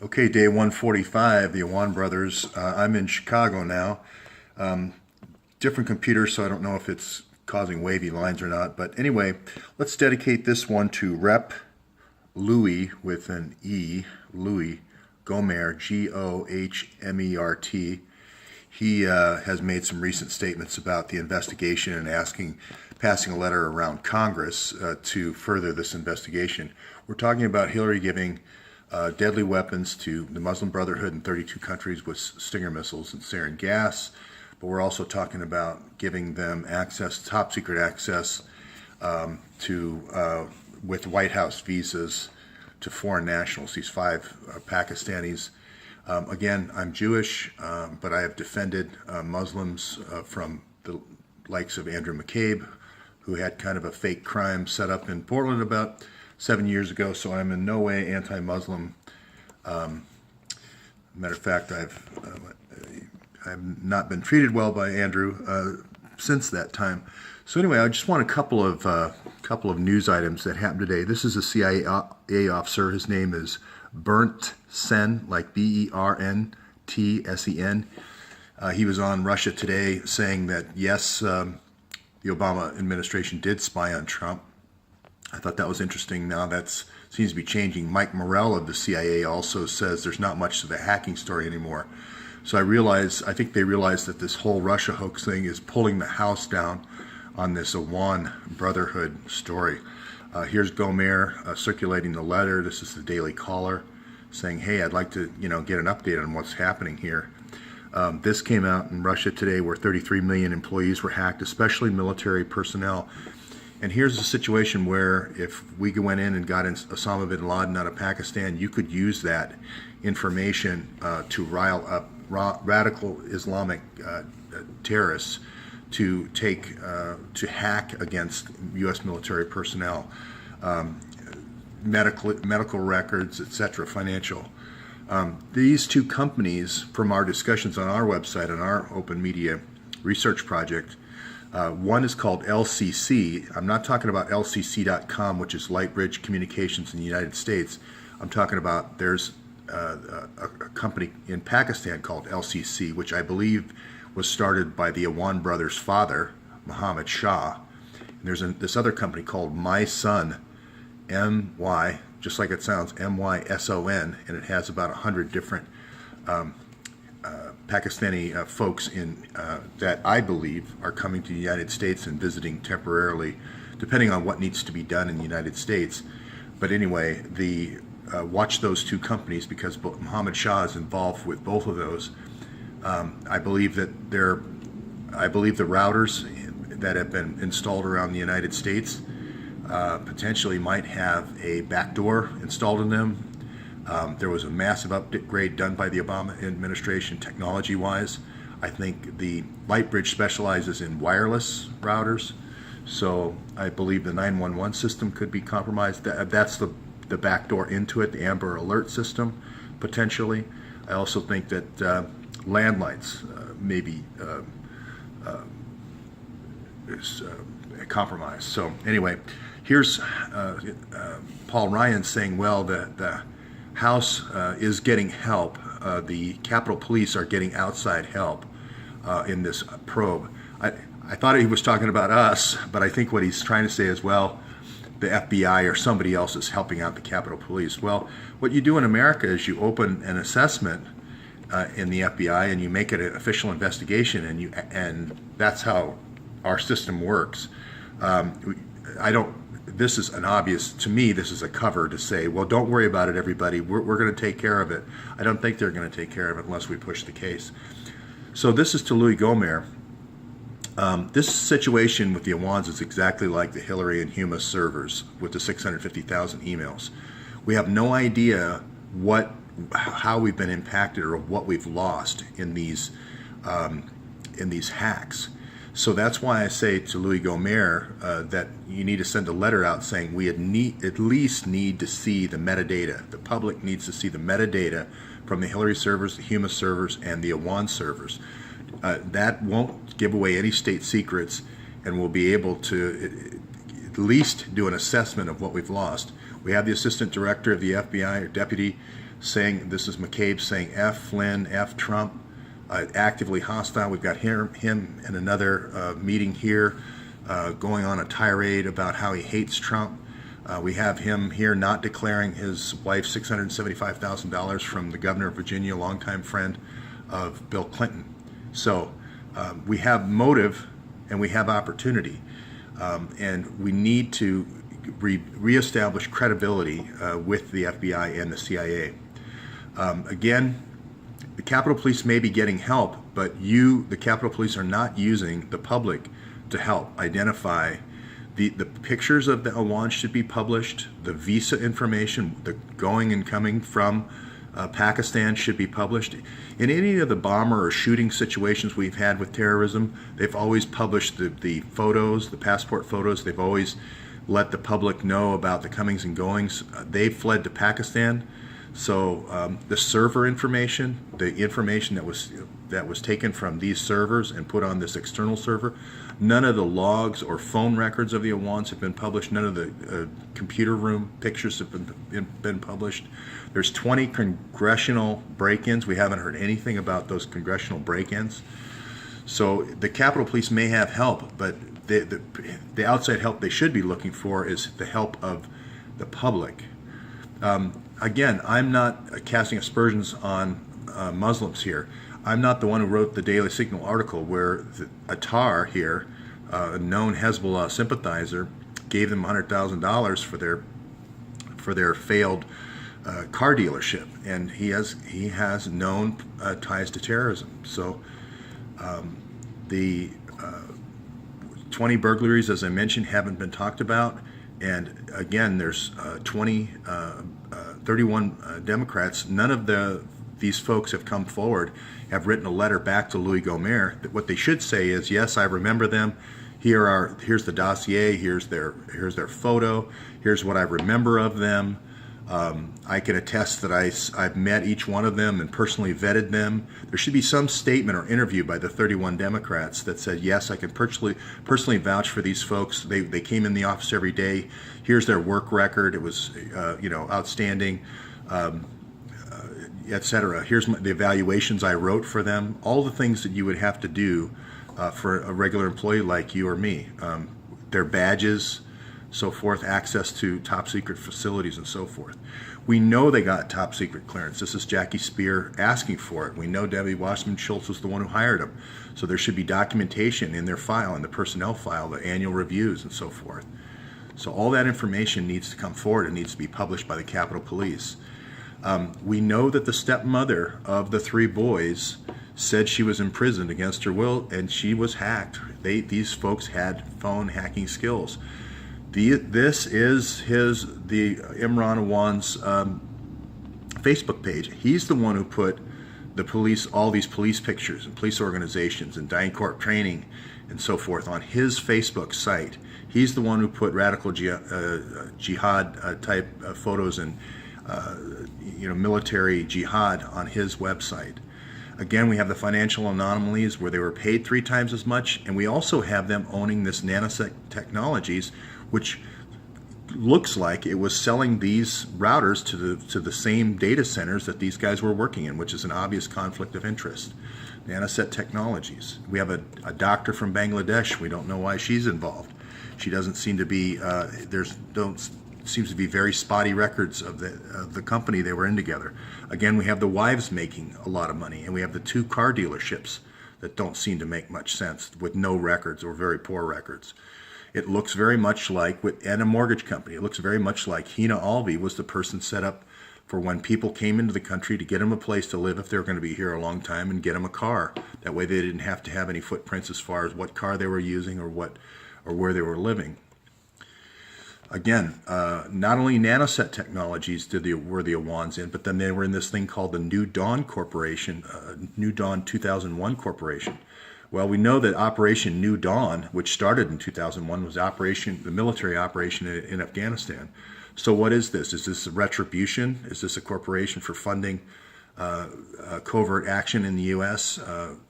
Okay, day 145, the Awan brothers. I'm in Chicago now. Different computer, so I don't know if it's causing wavy lines or not. But anyway, let's dedicate this one to Rep. Louis with an E, Louis Gohmert, Gohmert. He has made some recent statements about the investigation and passing a letter around Congress to further this investigation. We're talking about Hillary giving deadly weapons to the Muslim Brotherhood in 32 countries with Stinger missiles and sarin gas, but we're also talking about giving them access, top secret access, with White House visas to foreign nationals, these five Pakistanis. Again, I'm Jewish, but I have defended Muslims from the likes of Andrew McCabe, who had kind of a fake crime set up in Portland about 7 years ago, so I'm in no way anti-Muslim. Matter of fact, I've not been treated well by Andrew since that time. So anyway, I just want a couple of news items that happened today. This is a CIA officer. His name is Bernd Sen, like Berntsen. He was on Russia Today saying that yes, the Obama administration did spy on Trump. I thought that was interesting. Now that seems to be changing. Mike Morell of the CIA also says there's not much of a hacking story anymore. So I think they realize that this whole Russia hoax thing is pulling the house down on this Awan Brotherhood story. Here's Gohmert circulating the letter. This is the Daily Caller saying, hey, I'd like to get an update on what's happening here. This came out in Russia Today where 33 million employees were hacked, especially military personnel. And here's a situation where if we went in and got Osama bin Laden out of Pakistan, you could use that information to rile up radical Islamic terrorists to hack against U.S. military personnel, medical records, etc., financial. These two companies, from our discussions on our website, on our open media research project, one is called LCC. I'm not talking about LCC.com, which is Lightbridge Communications in the United States. I'm talking about there's a company in Pakistan called LCC, which I believe was started by the Awan brothers' father, Muhammad Shah. And there's this other company called Myson, M-Y, just like it sounds, M-Y-S-O-N, and it has about 100 different Pakistani folks that I believe are coming to the United States and visiting temporarily, depending on what needs to be done in the United States. But anyway, watch those two companies because Muhammad Shah is involved with both of those. I believe the routers that have been installed around the United States potentially might have a backdoor installed in them. There was a massive upgrade done by the Obama administration technology-wise. I think the Lightbridge specializes in wireless routers, so I believe the 911 system could be compromised. That's the backdoor into it, the Amber Alert system, potentially. I also think that landlines may be compromised. So anyway, here's Paul Ryan saying, well, the House is getting help. The Capitol Police are getting outside help in this probe. I thought he was talking about us, but I think what he's trying to say is, well, the FBI or somebody else is helping out the Capitol Police. Well, what you do in America is you open an assessment in the FBI and you make it an official investigation, and that's how our system works. This is an obvious, to me, this is a cover to say, well, don't worry about it, everybody. We're going to take care of it. I don't think they're going to take care of it unless we push the case. So this is to Louis Gohmert. This situation with the Awans is exactly like the Hillary and Huma servers with the 650,000 emails. We have no idea how we've been impacted or what we've lost in these hacks. So that's why I say to Louis Gohmert that you need to send a letter out saying we at least need to see the metadata. The public needs to see the metadata from the Hillary servers, the Huma servers, and the Awan servers. That won't give away any state secrets, and we'll be able to at least do an assessment of what we've lost. We have the assistant director of the FBI, or deputy, saying, this is McCabe saying, F Flynn, F Trump, actively hostile. We've got him in another meeting here going on a tirade about how he hates Trump. We have him here not declaring his wife $675,000 from the governor of Virginia, a longtime friend of Bill Clinton. So we have motive and we have opportunity, and we need to reestablish credibility with the FBI and the CIA. Again, the Capitol Police may be getting help, but the Capitol Police, are not using the public to help identify. The pictures of the Awan should be published. The visa information, the going and coming from Pakistan, should be published. In any of the bomber or shooting situations we've had with terrorism, they've always published the photos, the passport photos. They've always let the public know about the comings and goings. They fled to Pakistan. So the server information, the information that was taken from these servers and put on this external server, none of the logs or phone records of the Awans have been published. None of the computer room pictures have been published. There's 20 congressional break-ins. We haven't heard anything about those congressional break-ins. So the Capitol Police may have help, but the outside help they should be looking for is the help of the public. Again, I'm not casting aspersions on Muslims here. I'm not the one who wrote the Daily Signal article where Attar here, a known Hezbollah sympathizer, gave them $100,000 for their failed car dealership, and he has known ties to terrorism. So the 20 burglaries, as I mentioned, haven't been talked about. And again, there's 31 Democrats. None of these folks have come forward, have written a letter back to Louis Gohmert. That what they should say is, yes, I remember them. Here's the dossier. Here's their photo. Here's what I remember of them. I can attest that I've met each one of them and personally vetted them. There should be some statement or interview by the 31 Democrats that said, yes, I can personally vouch for these folks. They came in the office every day. Here's their work record. It was outstanding, etc. Here's the evaluations I wrote for them. All the things that you would have to do for a regular employee like you or me. Their badges, so forth, access to top secret facilities and so forth. We know they got top secret clearance. This is Jackie Spear asking for it. We know Debbie Wasserman Schultz was the one who hired them. So there should be documentation in their file, in the personnel file, the annual reviews and so forth. So all that information needs to come forward and needs to be published by the Capitol Police. We know that the stepmother of the 3 boys said she was imprisoned against her will, and she was hacked. These folks had phone hacking skills. This is the Imran Awan's Facebook page. He's the one who put the police, all these police pictures and police organizations and dying court training and so forth on his Facebook site. He's the one who put radical jihad type photos and military jihad on his website. Again, we have the financial anomalies where they were paid 3 times as much, and we also have them owning this nanosec technologies, which looks like it was selling these routers to the same data centers that these guys were working in, which is an obvious conflict of interest. Nanosec Technologies. We have a doctor from Bangladesh. We don't know why she's involved. She doesn't seem to be. Seems to be very spotty records of the company they were in together. Again, we have the wives making a lot of money, and we have the 2 car dealerships that don't seem to make much sense with no records or very poor records. It looks very much like, and a mortgage company, it looks very much like Hina Alvi was the person set up for when people came into the country to get them a place to live if they were going to be here a long time, and get them a car. That way they didn't have to have any footprints as far as what car they were using or where they were living. Again, not only Nanosec Technologies were the Awans in, but then they were in this thing called the New Dawn Corporation, New Dawn 2001 Corporation. Well, we know that Operation New Dawn, which started in 2001, was the military operation in Afghanistan. So what is this? Is this a retribution? Is this a corporation for funding covert action in the U.S.,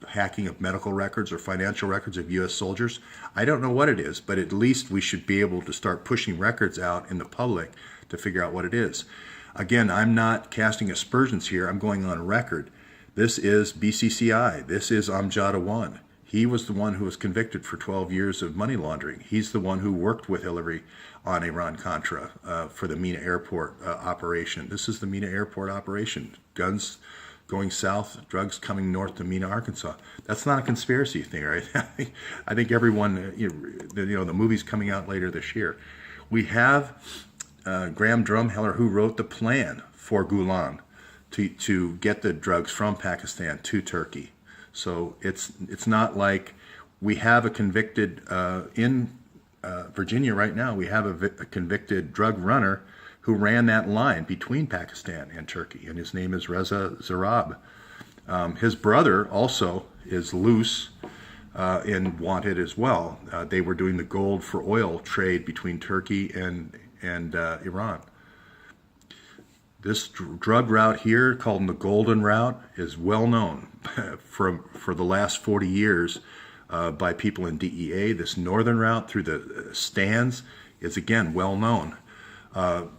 hacking of medical records or financial records of U.S. soldiers? I don't know what it is, but at least we should be able to start pushing records out in the public to figure out what it is. Again, I'm not casting aspersions here. I'm going on record. This is BCCI. This is Amjad Awan. He was the one who was convicted for 12 years of money laundering. He's the one who worked with Hillary on Iran-Contra for the Mina Airport operation. This is the Mina Airport operation. Guns going south, drugs coming north to Mina, Arkansas. That's not a conspiracy thing, right? I think everyone, the movie's coming out later this year. We have Graham Drumheller, who wrote the plan for Gulen to get the drugs from Pakistan to Turkey. So it's not like we have a convicted, in Virginia right now, we have a convicted drug runner who ran that line between Pakistan and Turkey, and his name is Reza Zarab. His brother also is loose and wanted as well. They were doing the gold for oil trade between Turkey and Iran. This drug route here, called the Golden Route, is well known for the last 40 years by people in DEA. This northern route through the stands is again well known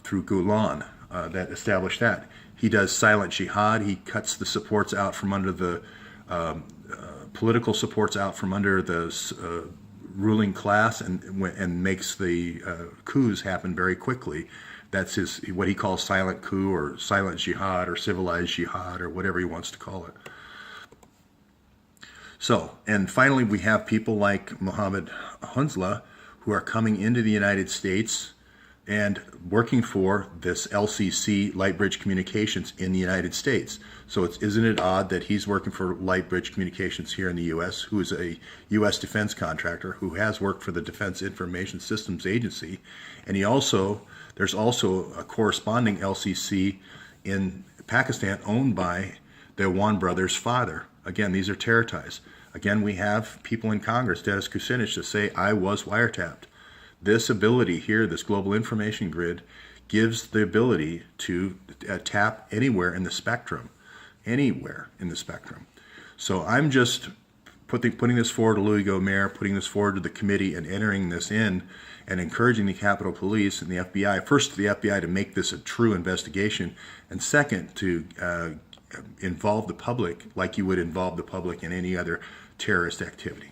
through Gulen that established that. He does silent jihad. He cuts the supports out from under the political supports out from under the ruling class and makes the coups happen very quickly. That's what he calls silent coup or silent jihad or civilized jihad or whatever he wants to call it. So, and finally we have people like Mohammed Hunzla who are coming into the United States and working for this LCC, Lightbridge Communications, in the United States. So isn't it odd that he's working for Lightbridge Communications here in the U.S., who is a U.S. defense contractor, who has worked for the Defense Information Systems Agency, and there's also a corresponding LCC in Pakistan owned by the Awan brothers' father. Again, these are terror ties. Again, we have people in Congress, Dennis Kucinich, to say, I was wiretapped. This ability here, this global information grid, gives the ability to tap anywhere in the spectrum. Anywhere in the spectrum. So I'm just putting this forward to Louis Gohmert, putting this forward to the committee and entering this in and encouraging the Capitol Police and the FBI, first the FBI to make this a true investigation, and second to involve the public like you would involve the public in any other terrorist activity.